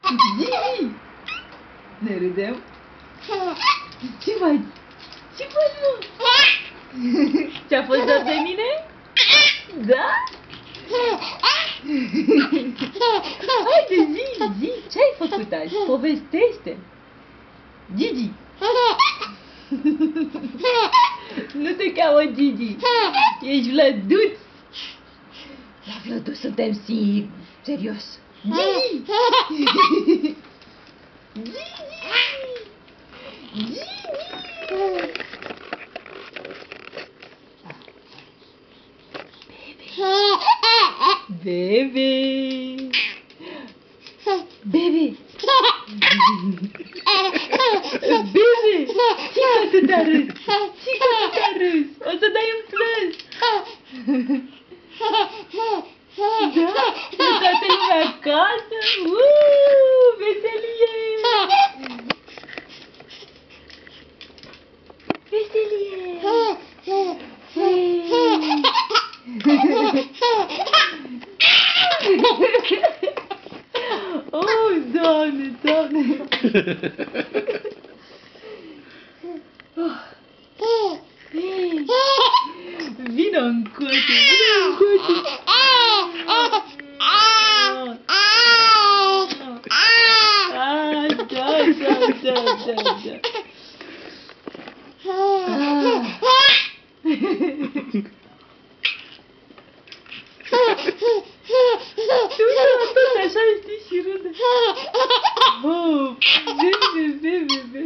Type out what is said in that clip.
Gigi! Ne râdem? Ce faci? Ce faci, mă? Ți-a fost dor de mine? Da? Haide, zi, ce-ai făcut azi? Povestește! Gigi! Nu te cheamă Gigi! Ești Vlăduț! La Vlăduț suntem serios! Gigi! Gigi! Gigi! Bebe! Bebe! Bebe! Ce că atâta râs? Ce că atâta râs? O să dai un plâns! Da? E toată lumea acasă? Veselie! Veselie! Oh, Doamne, Doamne! Vino încoace, vino încoace! Da. Tu tot așa știi și râde. Oh, bebe.